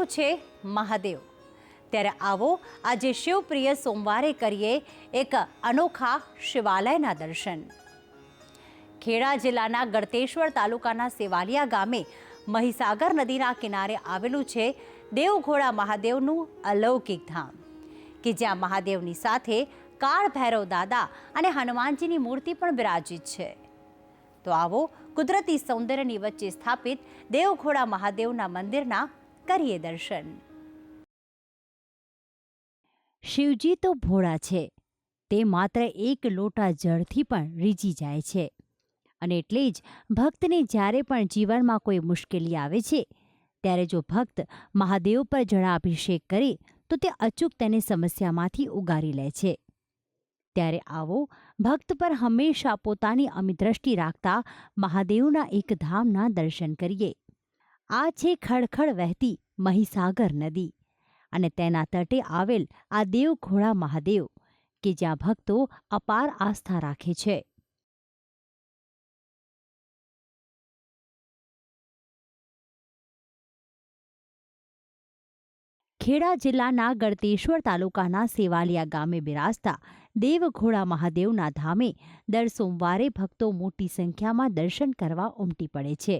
છે મહાદેવ। ત્યારે આવો આજે શિવપ્રિય સોમવારે કરીએ એક અનોખા શિવાલયના દર્શન। ખેડા જિલ્લાના ગળતેશ્વર તાલુકાના સેવાલિયા ગામે મહીસાગર નદીના કિનારે આવેલું છે દેવઘોડા મહાદેવનું અલૌકિક ધામ કે જ્યાં મહાદેવની સાથે કાળ ભૈરવ દાદા અને હનુમાનજીની મૂર્તિ પણ બિરાજિત છે। તો આવો કુદરતી સૌંદર્યની વચ્ચે સ્થાપિત દેવઘોડા મહાદેવના મંદિરના કરીએ દર્શન। શિવજી તો ભોળા છે, તે માત્ર એક લોટા જળથી પણ રીઝી જાય છે અને એટલે જ ભક્તને જ્યારે પણ જીવનમાં કોઈ મુશ્કેલી આવે છે ત્યારે જો ભક્ત મહાદેવ પર જળાભિષેક કરે તો તે અચૂક તેને સમસ્યામાંથી ઉગારી લે છે। ત્યારે આવો ભક્ત પર હંમેશા પોતાની અમી દ્રષ્ટિ રાખતા મહાદેવના એક ધામના દર્શન કરીએ। આ છે ખળખળ વહેતી મહીસાગર નદી અને તેના તટે આવેલ આ દેવઘોડા મહાદેવ કે જ્યાં ભક્તો અપાર આસ્થા રાખે છે। ખેડા જિલ્લાના ગળતેશ્વર તાલુકાના સેવાલિયા ગામે બિરાજતા દેવઘોડા મહાદેવના ધામે દર સોમવારે ભક્તો મોટી સંખ્યામાં દર્શન કરવા ઉમટી પડે છે।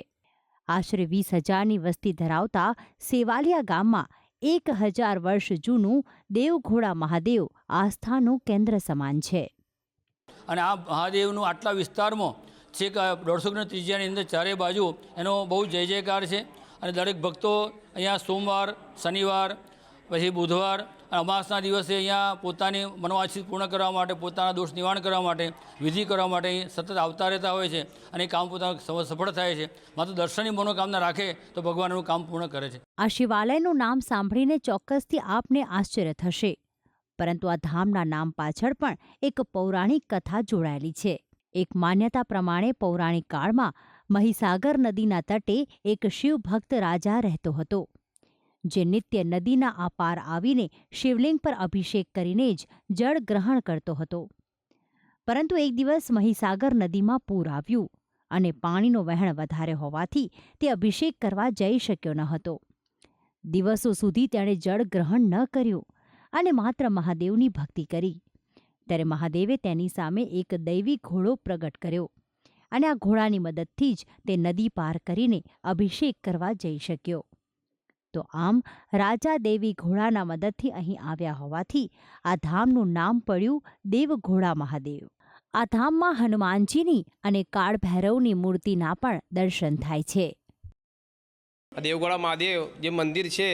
આશરે 20,000ની વસ્તી ધરાવતા સેવાલિયા ગામમાં 1,000 વર્ષ જૂનું દેવઘોડા મહાદેવ આસ્થાનું કેન્દ્ર સમાન છે। અને આ મહાદેવનું આટલા વિસ્તારમાં છેક 150 કિલોમીટર ત્રિજ્યાની અંદર ચારે બાજુ એનો બહુ જય જયકાર છે અને દરેક ભક્તો અહીંયા સોમવાર, શનિવાર, પછી બુધવાર અને અમાસના દિવસે અહીંયા પોતાની મનોવાંછિત પૂર્ણ કરવા માટે, પોતાના દોષ નિવારણ કરવા માટે, વિધિ કરવા માટે સતત આવતા રહેતા હોય છે અને એ કામ પોતાનું સફળ થાય છે। માત્ર દર્શનની મનોકામના રાખે તો ભગવાન એનું કામ પૂર્ણ કરે છે। આ શિવાલયનું નામ સાંભળીને ચોક્કસથી આપને આશ્ચર્ય થશે, પરંતુ આ ધામના નામ પાછળ પણ એક પૌરાણિક કથા જોડાયેલી છે। એક માન્યતા પ્રમાણે પૌરાણિક કાળમાં મહીસાગર નદીના તટે એક શિવભક્ત રાજા રહેતો હતો, જે નિત્ય નદીના આ પાર આવીને શિવલિંગ પર અભિષેક કરીને જ જળ ગ્રહણ કરતો હતો। પરંતુ એક દિવસ મહીસાગર નદીમાં પૂર આવ્યું અને પાણીનો વહેણ વધારે હોવાથી તે અભિષેક કરવા જઈ શક્યો ન હતો। દિવસો સુધી તેણે જળ ગ્રહણ ન કર્યું અને માત્ર મહાદેવની ભક્તિ કરી। ત્યારે મહાદેવે તેની સામે એક દૈવી ઘોડો પ્રગટ કર્યો અને આ ઘોડાની મદદથી જ તે નદી પાર કરીને અભિષેક કરવા જઈ શક્યો। તો આમ રાજા દેવી ઘોડાના મદદથી અહીં આવ્યા હોવાથી આ ધામનું નામ પડ્યું દેવઘોડા મહાદેવ। આ ધામમાં હનુમાનજીની અને કાળ ભૈરવની મૂર્તિના પણ દર્શન થાય છે। દેવઘોડા મહાદેવ જે મંદિર છે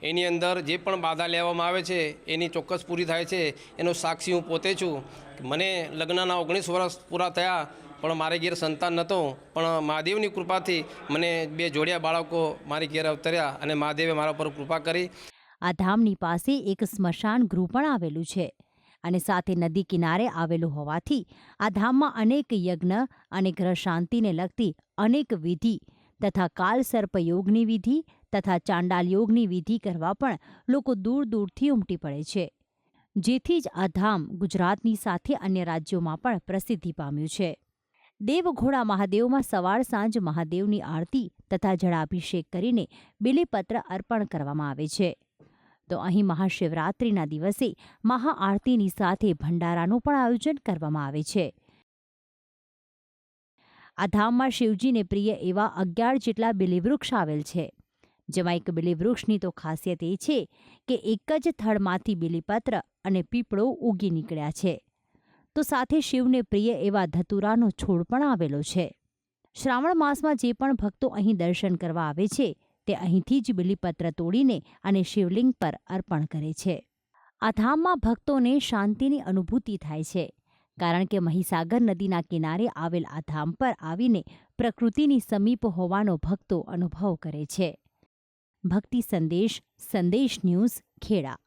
એની અંદર જે પણ બાધા લેવામાં આવે છે એની ચોક્કસ પૂરી થાય છે। એનો સાક્ષી હું પોતે છું। મને લગ્નના 19 વર્ષ પૂરા થયા પણ મારે ઘેર સંતાન નહોતો, પણ મહાદેવની કૃપાથી મને 2 જોડિયા બાળકો મારી ઘેર અવતર્યા અને મહાદેવે મારા પર કૃપા કરી। આ ધામની પાસે એક સ્મશાન ગૃહ પણ આવેલું છે અને સાથે નદી કિનારે આવેલું હોવાથી આ ધામમાં અનેક યજ્ઞ અને ગ્રહ શાંતિને લગતી અનેક વિધિ તથા કાલ સર્પ યોગની વિધિ તથા ચાંડાલ યોગની વિધિ કરવા પણ લોકો દૂર દૂરથી ઉમટી પડે છે, જેથી જ આ ધામ ગુજરાતની સાથે અન્ય રાજ્યોમાં પણ પ્રસિદ્ધિ પામ્યું છે। દેવઘોડા મહાદેવમાં સવાર સાંજ મહાદેવની આરતી તથા જળાભિષેક કરીને બિલીપત્ર અર્પણ કરવામાં આવે છે। તો અહીં મહાશિવરાત્રિના દિવસે મહાઆરતીની સાથે ભંડારાનું પણ આયોજન કરવામાં આવે છે। આ ધામમાં શિવજીને પ્રિય એવા 11 જેટલા બિલીવૃક્ષ આવેલ છે, જેમાં એક બિલીવૃક્ષની તો ખાસિયત એ છે કે એક જ થડમાંથી બિલીપત્ર અને પીપળો ઉગી નીકળ્યા છે। તો સાથે શિવને પ્રિય એવા ધતુરાનો છોડ પણ આવેલો છે। શ્રાવણ માસમાં જે પણ ભક્તો અહીં દર્શન કરવા આવે છે તે અહીંથી જ બિલીપત્ર તોડીને અને શિવલિંગ પર અર્પણ કરે છે। આ ધામમાં ભક્તોને શાંતિની અનુભૂતિ થાય છે, કારણ કે મહીસાગર નદીના કિનારે આવેલ આ ધામ પર આવીને પ્રકૃતિની સમીપ હોવાનો ભક્તો અનુભવ કરે છે। ભક્તિ સંદેશ, સંદેશ ન્યૂઝ, ખેડા।